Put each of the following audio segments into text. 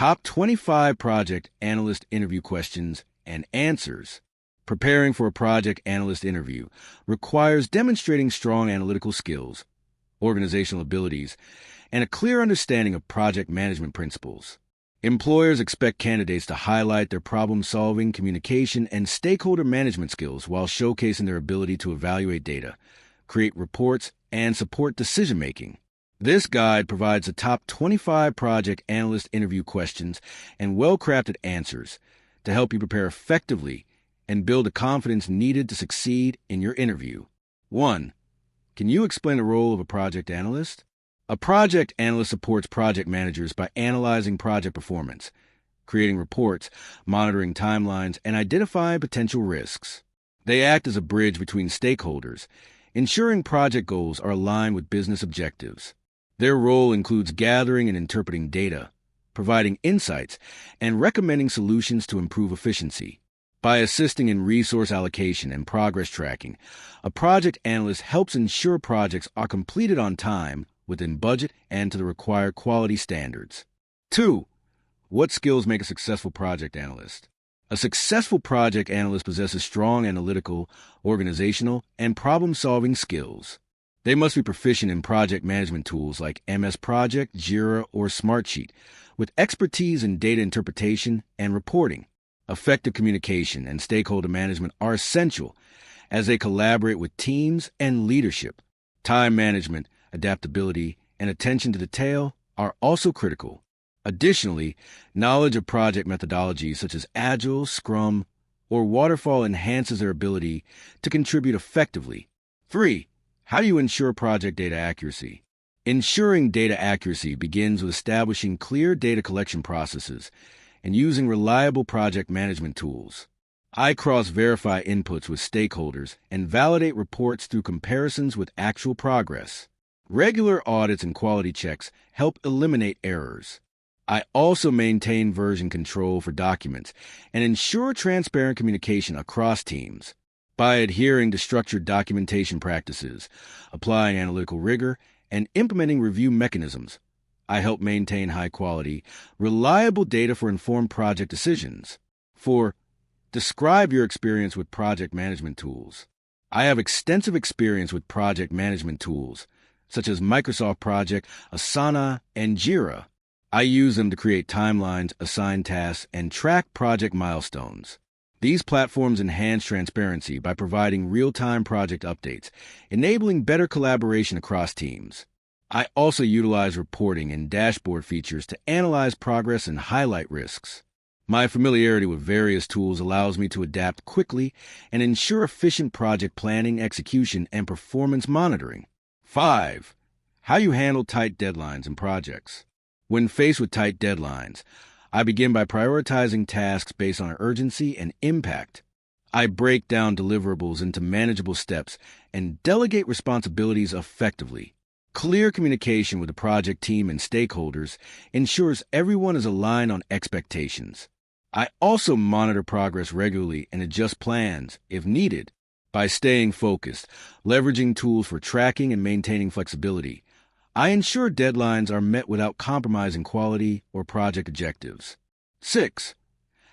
Top 25 Project Analyst Interview Questions and Answers. Preparing for a project analyst interview requires demonstrating strong analytical skills, organizational abilities, and a clear understanding of project management principles. Employers expect candidates to highlight their problem-solving, communication, and stakeholder management skills while showcasing their ability to evaluate data, create reports, and support decision-making. This guide provides the top 25 project analyst interview questions and well-crafted answers to help you prepare effectively and build the confidence needed to succeed in your interview. 1. Can you explain the role of a project analyst? A project analyst supports project managers by analyzing project performance, creating reports, monitoring timelines, and identifying potential risks. They act as a bridge between stakeholders, ensuring project goals are aligned with business objectives. Their role includes gathering and interpreting data, providing insights, and recommending solutions to improve efficiency. By assisting in resource allocation and progress tracking, a project analyst helps ensure projects are completed on time, within budget, and to the required quality standards. 2. What skills make a successful project analyst? A successful project analyst possesses strong analytical, organizational, and problem-solving skills. They must be proficient in project management tools like MS Project, Jira, or Smartsheet, with expertise in data interpretation and reporting. Effective communication and stakeholder management are essential as they collaborate with teams and leadership. Time management, adaptability, and attention to detail are also critical. Additionally, knowledge of project methodologies such as Agile, Scrum, or Waterfall enhances their ability to contribute effectively. 3. How do you ensure project data accuracy? Ensuring data accuracy begins with establishing clear data collection processes and using reliable project management tools. I cross-verify inputs with stakeholders and validate reports through comparisons with actual progress. Regular audits and quality checks help eliminate errors. I also maintain version control for documents and ensure transparent communication across teams. By adhering to structured documentation practices, applying analytical rigor, and implementing review mechanisms, I help maintain high-quality, reliable data for informed project decisions. 4. Describe your experience with project management tools. I have extensive experience with project management tools, such as Microsoft Project, Asana, and Jira. I use them to create timelines, assign tasks, and track project milestones. These platforms enhance transparency by providing real-time project updates, enabling better collaboration across teams. I also utilize reporting and dashboard features to analyze progress and highlight risks. My familiarity with various tools allows me to adapt quickly and ensure efficient project planning, execution, and performance monitoring. 5. How you handle tight deadlines and projects. When faced with tight deadlines, I begin by prioritizing tasks based on urgency and impact. I break down deliverables into manageable steps and delegate responsibilities effectively. Clear communication with the project team and stakeholders ensures everyone is aligned on expectations. I also monitor progress regularly and adjust plans if needed. By staying focused, leveraging tools for tracking and maintaining flexibility, I ensure deadlines are met without compromising quality or project objectives. 6.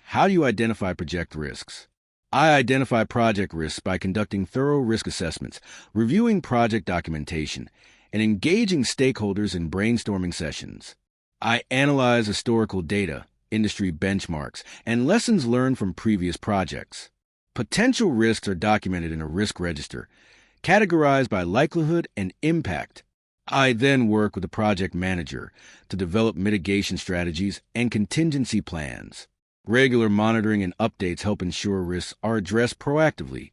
How do you identify project risks? I identify project risks by conducting thorough risk assessments, reviewing project documentation, and engaging stakeholders in brainstorming sessions. I analyze historical data, industry benchmarks, and lessons learned from previous projects. Potential risks are documented in a risk register, categorized by likelihood and impact. I then work with the project manager to develop mitigation strategies and contingency plans. Regular monitoring and updates help ensure risks are addressed proactively,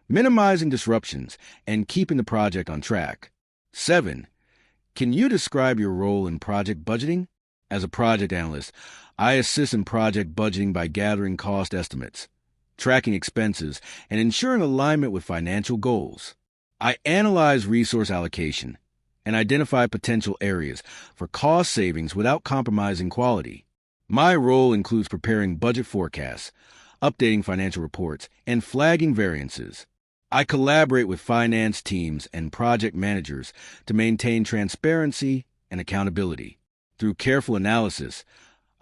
minimizing disruptions and keeping the project on track. 7. Can you describe your role in project budgeting? As a project analyst, I assist in project budgeting by gathering cost estimates, tracking expenses, and ensuring alignment with financial goals. I analyze resource allocation and identify potential areas for cost savings without compromising quality. My role includes preparing budget forecasts, updating financial reports, and flagging variances. I collaborate with finance teams and project managers to maintain transparency and accountability. Through careful analysis,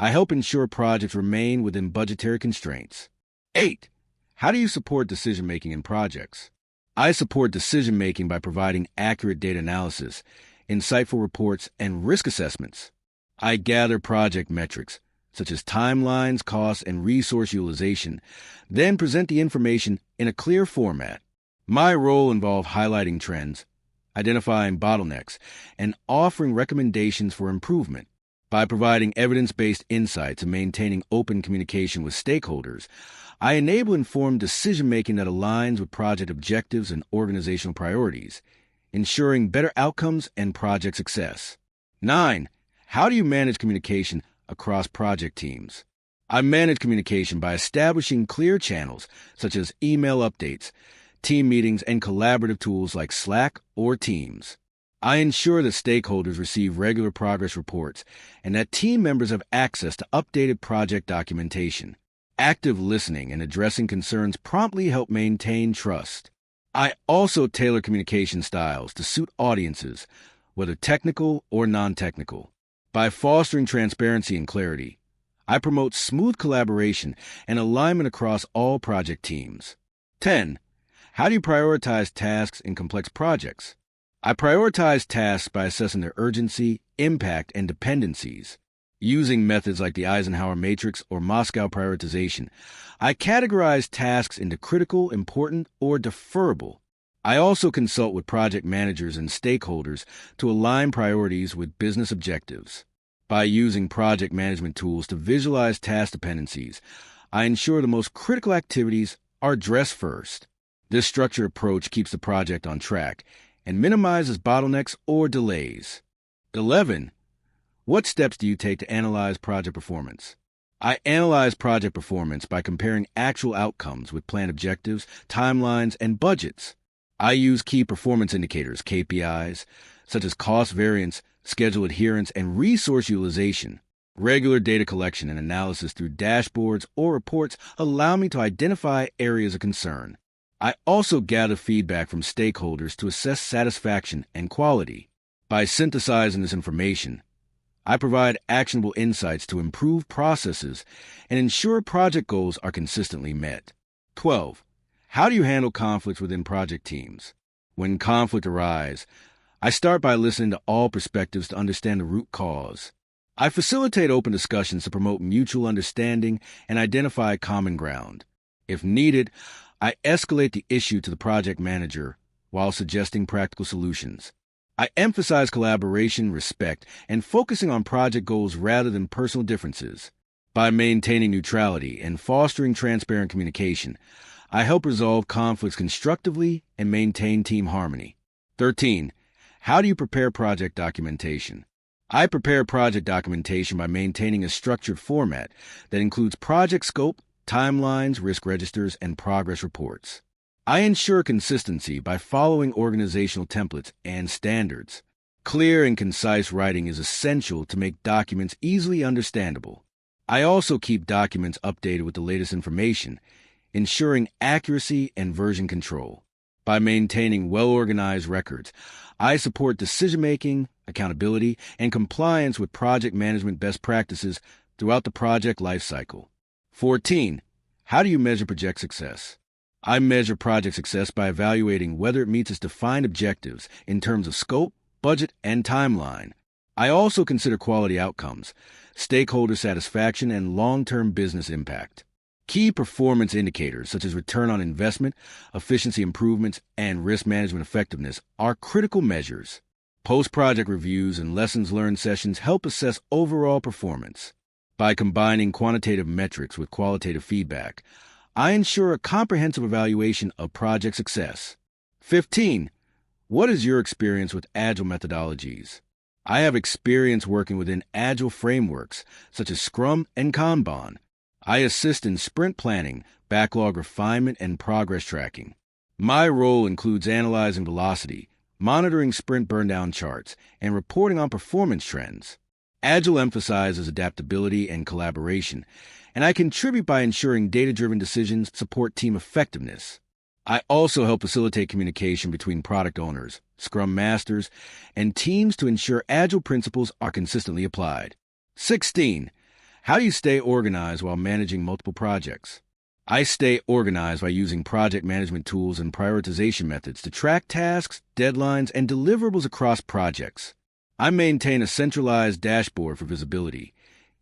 I help ensure projects remain within budgetary constraints. 8. How do you support decision-making in projects? I support decision-making by providing accurate data analysis, insightful reports, and risk assessments. I gather project metrics, such as timelines, costs, and resource utilization, then present the information in a clear format. My role involves highlighting trends, identifying bottlenecks, and offering recommendations for improvement. By providing evidence-based insights and maintaining open communication with stakeholders, I enable informed decision-making that aligns with project objectives and organizational priorities, ensuring better outcomes and project success. 9. How do you manage communication across project teams? I manage communication by establishing clear channels, such as email updates, team meetings, and collaborative tools like Slack or Teams. I ensure that stakeholders receive regular progress reports and that team members have access to updated project documentation. Active listening and addressing concerns promptly help maintain trust. I also tailor communication styles to suit audiences, whether technical or non-technical. By fostering transparency and clarity, I promote smooth collaboration and alignment across all project teams. 10. How do you prioritize tasks in complex projects? I prioritize tasks by assessing their urgency, impact, and dependencies. Using methods like the Eisenhower Matrix or Moscow prioritization, I categorize tasks into critical, important, or deferrable. I also consult with project managers and stakeholders to align priorities with business objectives. By using project management tools to visualize task dependencies, I ensure the most critical activities are addressed first. This structured approach keeps the project on track and minimizes bottlenecks or delays. 11. What steps do you take to analyze project performance? I analyze project performance by comparing actual outcomes with planned objectives, timelines, and budgets. I use key performance indicators, KPIs, such as cost variance, schedule adherence, and resource utilization. Regular data collection and analysis through dashboards or reports allow me to identify areas of concern. I also gather feedback from stakeholders to assess satisfaction and quality. By synthesizing this information, I provide actionable insights to improve processes and ensure project goals are consistently met. 12. How do you handle conflicts within project teams? When conflict arises, I start by listening to all perspectives to understand the root cause. I facilitate open discussions to promote mutual understanding and identify common ground. If needed, I escalate the issue to the project manager while suggesting practical solutions. I emphasize collaboration, respect, and focusing on project goals rather than personal differences. By maintaining neutrality and fostering transparent communication, I help resolve conflicts constructively and maintain team harmony. 13. How do you prepare project documentation? I prepare project documentation by maintaining a structured format that includes project scope, timelines, risk registers, and progress reports. I ensure consistency by following organizational templates and standards. Clear and concise writing is essential to make documents easily understandable. I also keep documents updated with the latest information, ensuring accuracy and version control. By maintaining well-organized records, I support decision-making, accountability, and compliance with project management best practices throughout the project lifecycle. 14. How do you measure project success? I measure project success by evaluating whether it meets its defined objectives in terms of scope, budget, and timeline. I also consider quality outcomes, stakeholder satisfaction, and long-term business impact. Key performance indicators such as return on investment, efficiency improvements, and risk management effectiveness are critical measures. Post-project reviews and lessons learned sessions help assess overall performance. By combining quantitative metrics with qualitative feedback, I ensure a comprehensive evaluation of project success. 15. What is your experience with Agile methodologies? I have experience working within Agile frameworks such as Scrum and Kanban. I assist in sprint planning, backlog refinement, and progress tracking. My role includes analyzing velocity, monitoring sprint burndown charts, and reporting on performance trends. Agile emphasizes adaptability and collaboration, and I contribute by ensuring data-driven decisions support team effectiveness. I also help facilitate communication between product owners, Scrum Masters, and teams to ensure Agile principles are consistently applied. 16. How do you stay organized while managing multiple projects? I stay organized by using project management tools and prioritization methods to track tasks, deadlines, and deliverables across projects. I maintain a centralized dashboard for visibility,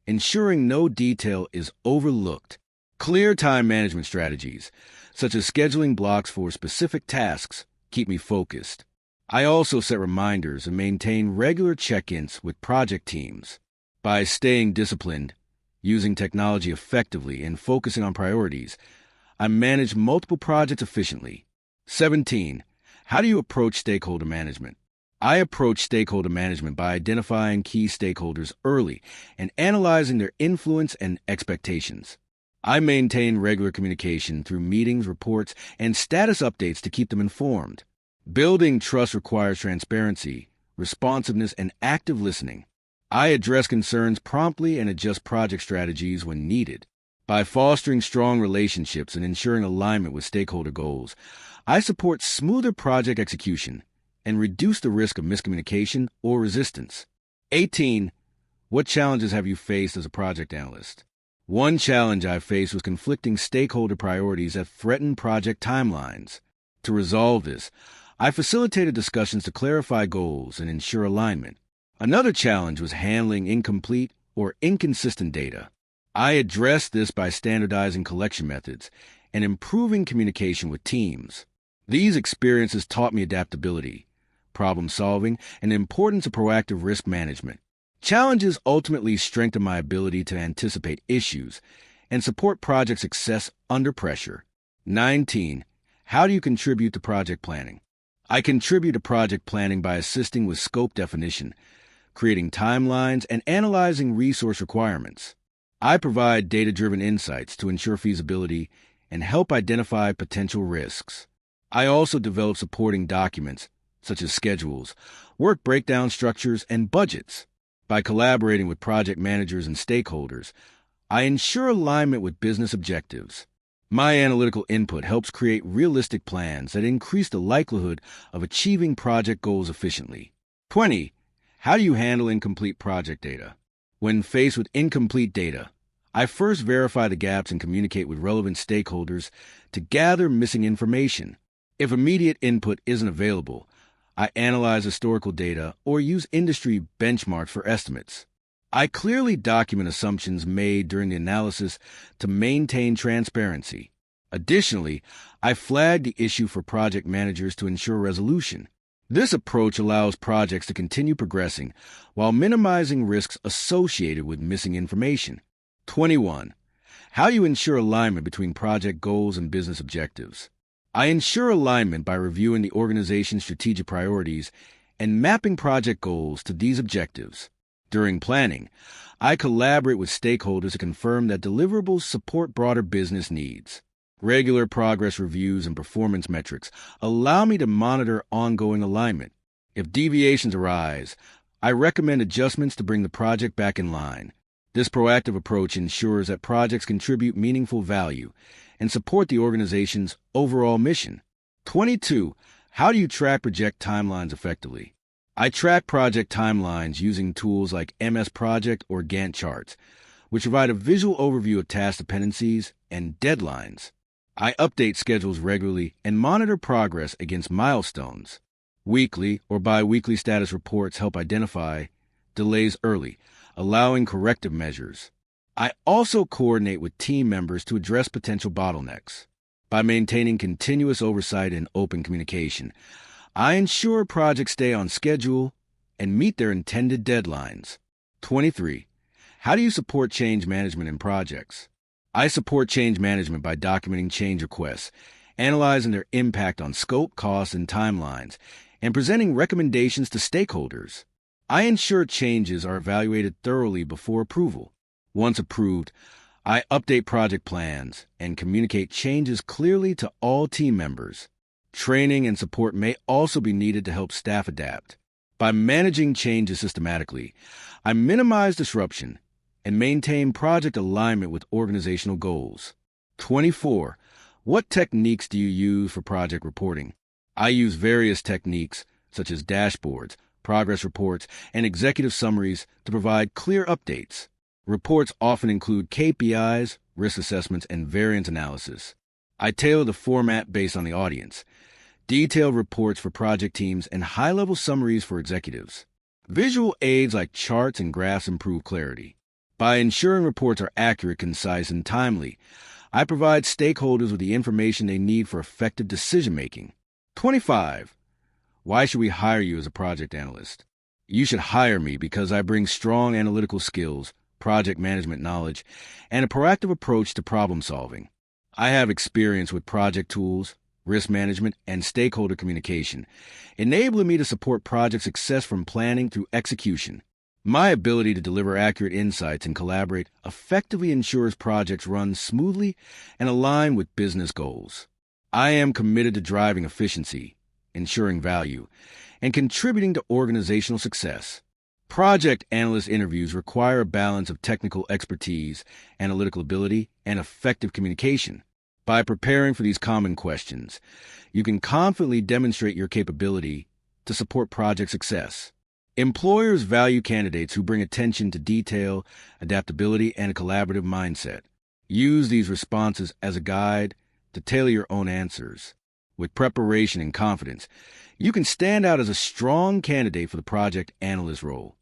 ensuring no detail is overlooked. Clear time management strategies, such as scheduling blocks for specific tasks, keep me focused. I also set reminders and maintain regular check-ins with project teams. By staying disciplined, using technology effectively, and focusing on priorities, I manage multiple projects efficiently. 17. How do you approach stakeholder management? I approach stakeholder management by identifying key stakeholders early and analyzing their influence and expectations. I maintain regular communication through meetings, reports, and status updates to keep them informed. Building trust requires transparency, responsiveness, and active listening. I address concerns promptly and adjust project strategies when needed. By fostering strong relationships and ensuring alignment with stakeholder goals, I support smoother project execution and reduce the risk of miscommunication or resistance. 18. What challenges have you faced as a project analyst? One challenge I faced was conflicting stakeholder priorities that threatened project timelines. To resolve this, I facilitated discussions to clarify goals and ensure alignment. Another challenge was handling incomplete or inconsistent data. I addressed this by standardizing collection methods and improving communication with teams. These experiences taught me adaptability, problem solving, and the importance of proactive risk management. Challenges ultimately strengthen my ability to anticipate issues and support project success under pressure. 19. How do you contribute to project planning? I contribute to project planning by assisting with scope definition, creating timelines, and analyzing resource requirements. I provide data-driven insights to ensure feasibility and help identify potential risks. I also develop supporting documents, such as schedules, work breakdown structures, and budgets. By collaborating with project managers and stakeholders, I ensure alignment with business objectives. My analytical input helps create realistic plans that increase the likelihood of achieving project goals efficiently. 20. How do you handle incomplete project data? When faced with incomplete data, I first verify the gaps and communicate with relevant stakeholders to gather missing information. If immediate input isn't available, I analyze historical data or use industry benchmarks for estimates. I clearly document assumptions made during the analysis to maintain transparency. Additionally, I flag the issue for project managers to ensure resolution. This approach allows projects to continue progressing while minimizing risks associated with missing information. 21. How do you ensure alignment between project goals and business objectives? I ensure alignment by reviewing the organization's strategic priorities and mapping project goals to these objectives. During planning, I collaborate with stakeholders to confirm that deliverables support broader business needs. Regular progress reviews and performance metrics allow me to monitor ongoing alignment. If deviations arise, I recommend adjustments to bring the project back in line. This proactive approach ensures that projects contribute meaningful value and support the organization's overall mission. 22. How do you track project timelines effectively? I track project timelines using tools like MS Project or Gantt charts, which provide a visual overview of task dependencies and deadlines. I update schedules regularly and monitor progress against milestones. Weekly or bi-weekly status reports help identify delays early, allowing corrective measures. I also coordinate with team members to address potential bottlenecks. By maintaining continuous oversight and open communication, I ensure projects stay on schedule and meet their intended deadlines. 23. How do you support change management in projects? I support change management by documenting change requests, analyzing their impact on scope, costs, and timelines, and presenting recommendations to stakeholders. I ensure changes are evaluated thoroughly before approval. Once approved, I update project plans and communicate changes clearly to all team members. Training and support may also be needed to help staff adapt. By managing changes systematically, I minimize disruption and maintain project alignment with organizational goals. 24. What techniques do you use for project reporting? I use various techniques such as dashboards, progress reports, and executive summaries to provide clear updates. Reports often include KPIs, risk assessments, and variance analysis. I tailor the format based on the audience. Detailed reports for project teams and high-level summaries for executives. Visual aids like charts and graphs improve clarity. By ensuring reports are accurate, concise, and timely, I provide stakeholders with the information they need for effective decision-making. 25. Why should we hire you as a project analyst? You should hire me because I bring strong analytical skills, project management knowledge, and a proactive approach to problem solving. I have experience with project tools, risk management, and stakeholder communication, enabling me to support project success from planning through execution. My ability to deliver accurate insights and collaborate effectively ensures projects run smoothly and align with business goals. I am committed to driving efficiency, ensuring value, and contributing to organizational success. Project analyst interviews require a balance of technical expertise, analytical ability, and effective communication. By preparing for these common questions, you can confidently demonstrate your capability to support project success. Employers value candidates who bring attention to detail, adaptability, and a collaborative mindset. Use these responses as a guide to tailor your own answers. With preparation and confidence, you can stand out as a strong candidate for the project analyst role.